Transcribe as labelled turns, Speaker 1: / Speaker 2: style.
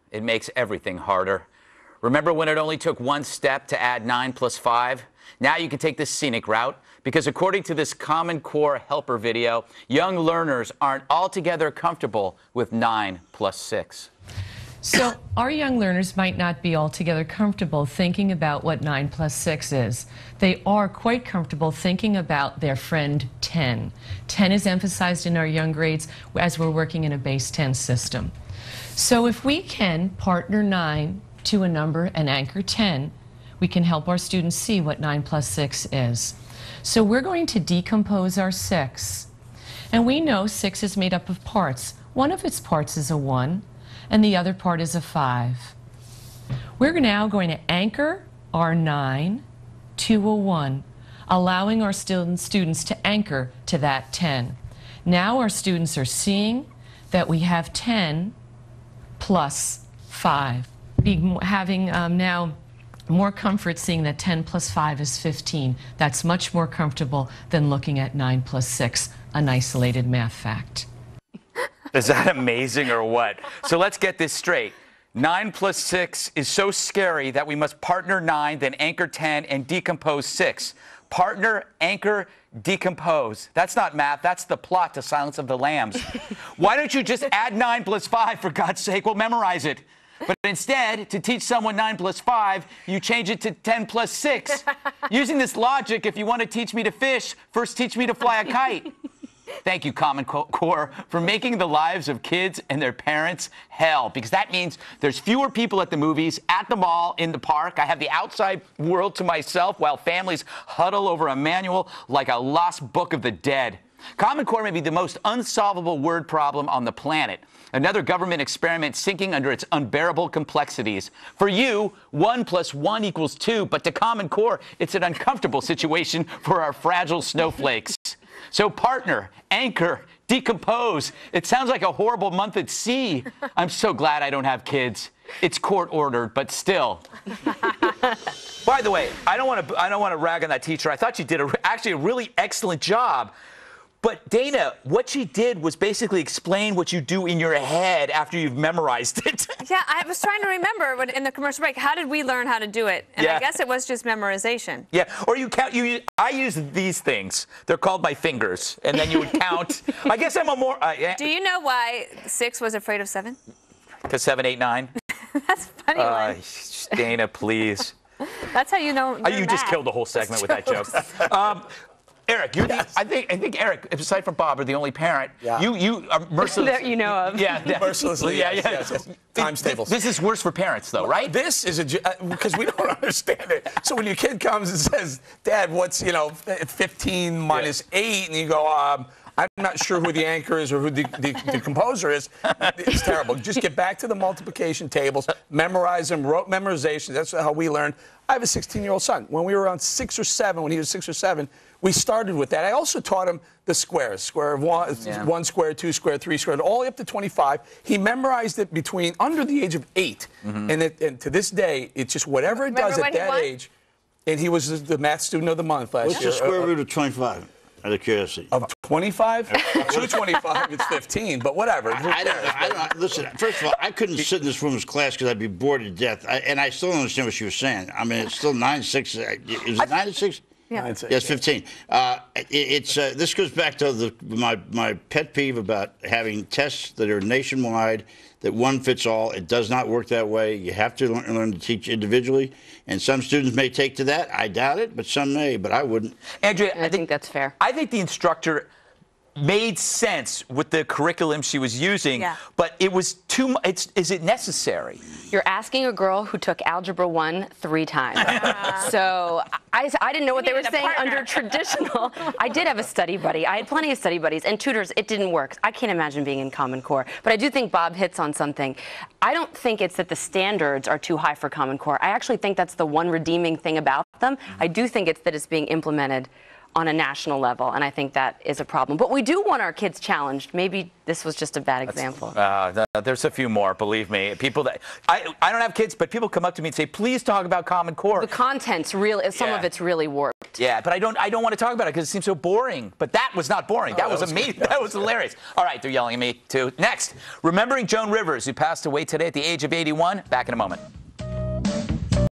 Speaker 1: It makes everything harder. Remember when it only took one step to add 9 plus 5? Now you can take the scenic route, because according to this Common Core helper video, young learners aren't altogether comfortable with 9 plus 6.
Speaker 2: So our young learners might not be altogether comfortable thinking about what 9 plus 6 is. They are quite comfortable thinking about their friend 10. 10 is emphasized in our young grades as we're working in a base 10 system. So if we can partner 9 to a number and anchor 10, we can help our students see what 9 plus 6 is. So we're going to decompose our 6. And we know 6 is made up of parts. One of its parts is a 1, and the other part is a 5. We're now going to anchor our 9 to a 1, allowing our students to anchor to that 10. Now our students are seeing that we have 10 plus 5, having now more comfort seeing that 10 plus 5 is 15. That's much more comfortable than looking at 9 plus 6, an isolated math fact.
Speaker 1: Is that amazing or what? So let's get this straight. 9 plus 6 is so scary that we must partner 9, then anchor 10, and decompose 6. Partner, anchor, decompose. That's not math. That's the plot to Silence of the Lambs. Why don't you just add 9 plus 5, for God's sake? We'll memorize it. But instead, to teach someone 9 plus 5, you change it to 10 plus 6. Using this logic, if you want to teach me to fish, first teach me to fly a kite. Thank you, Common Core, for making the lives of kids and their parents hell, because that means there's fewer people at the movies, at the mall, in the park. I have the outside world to myself while families huddle over a manual like a lost book of the dead. Common Core may be the most unsolvable word problem on the planet. Another government experiment sinking under its unbearable complexities. For you, 1 plus 1 equals 2, but to Common Core, it's an uncomfortable situation for our fragile snowflakes. So partner, anchor, decompose. It sounds like a horrible month at sea. I'm so glad I don't have kids. It's court-ordered, but still. By the way, I don't want to rag on that teacher. I thought she did actually a really excellent job. But Dana, what she did was basically explain what you do in your head after you've memorized it.
Speaker 3: Yeah, I was trying to remember in the commercial break, how did we learn how to do it? And I guess it was just memorization.
Speaker 1: Yeah, or you count. I use these things. They're called my fingers, and then you would count. I guess I'm a more. Yeah.
Speaker 3: Do you know why 6 was afraid of 7?
Speaker 1: Because 7, 8, 9.
Speaker 3: That's funny.
Speaker 1: Dana, please.
Speaker 3: That's how you know.
Speaker 1: You just killed the whole segment with that joke. Eric, you're I think Eric, aside from Bob, are the only parent. Yeah. You are merciless.
Speaker 4: That you know of.
Speaker 1: Yeah,
Speaker 5: mercilessly.
Speaker 1: Yes.
Speaker 5: Times tables.
Speaker 1: This is worse for parents, though, right?
Speaker 5: This is because we don't understand it. So when your kid comes and says, "Dad, what's 15 minus 8?" and you go, I'm not sure who the anchor is or who the composer is. It's terrible. Just get back to the multiplication tables, memorize them, rote memorization. That's how we learn. I have a 16-year-old son. When we were around 6 or 7, when he was 6 or 7, we started with that. I also taught him the squares. Square of 1 square, 2 square, 3 square, all the way up to 25. He memorized it under the age of 8. Mm-hmm. And to this day, it's just whatever it does at that age. And he was the math student of the month last year.
Speaker 6: What's the square root of 25? Out of curiosity.
Speaker 5: Of 25? 225, it's 15, but whatever.
Speaker 6: I don't, listen, first of all, I couldn't sit in this woman's class because I'd be bored to death. And I still don't understand what she was saying. I mean, it's still 9-6. Is it 9-6?
Speaker 3: Yeah.
Speaker 6: 9-6. Yes, 15. This goes back to my pet peeve about having tests that are nationwide, that one fits all. It does not work that way. You have to learn to teach individually. And some students may take to that. I doubt it, but some may, but I wouldn't.
Speaker 1: Andrea,
Speaker 4: I think that's fair.
Speaker 1: I think the instructor made sense with the curriculum she was using, but it was too much. Is it necessary?
Speaker 4: You're asking a girl who took Algebra 1 3 times. So I didn't know what they were saying under traditional. I did have a study buddy. I had plenty of study buddies and tutors. It didn't work. I can't imagine being in Common Core. But I do think Bob hits on something. I don't think it's that the standards are too high for Common Core. I actually think that's the one redeeming thing about them. I do think it's that it's being implemented on a national level, and I think that is a problem. But we do want our kids challenged. Maybe this was just a bad example.
Speaker 1: There's a few more, believe me. People that I don't have kids, but people come up to me and say, please talk about Common Core.
Speaker 4: The content's real. Some of it's really warped.
Speaker 1: Yeah, but I don't want to talk about it because it seems so boring. But that was not boring. That was amazing. That was hilarious. All right, they're yelling at me too. Next, remembering Joan Rivers, who passed away today at the age of 81. Back in a moment.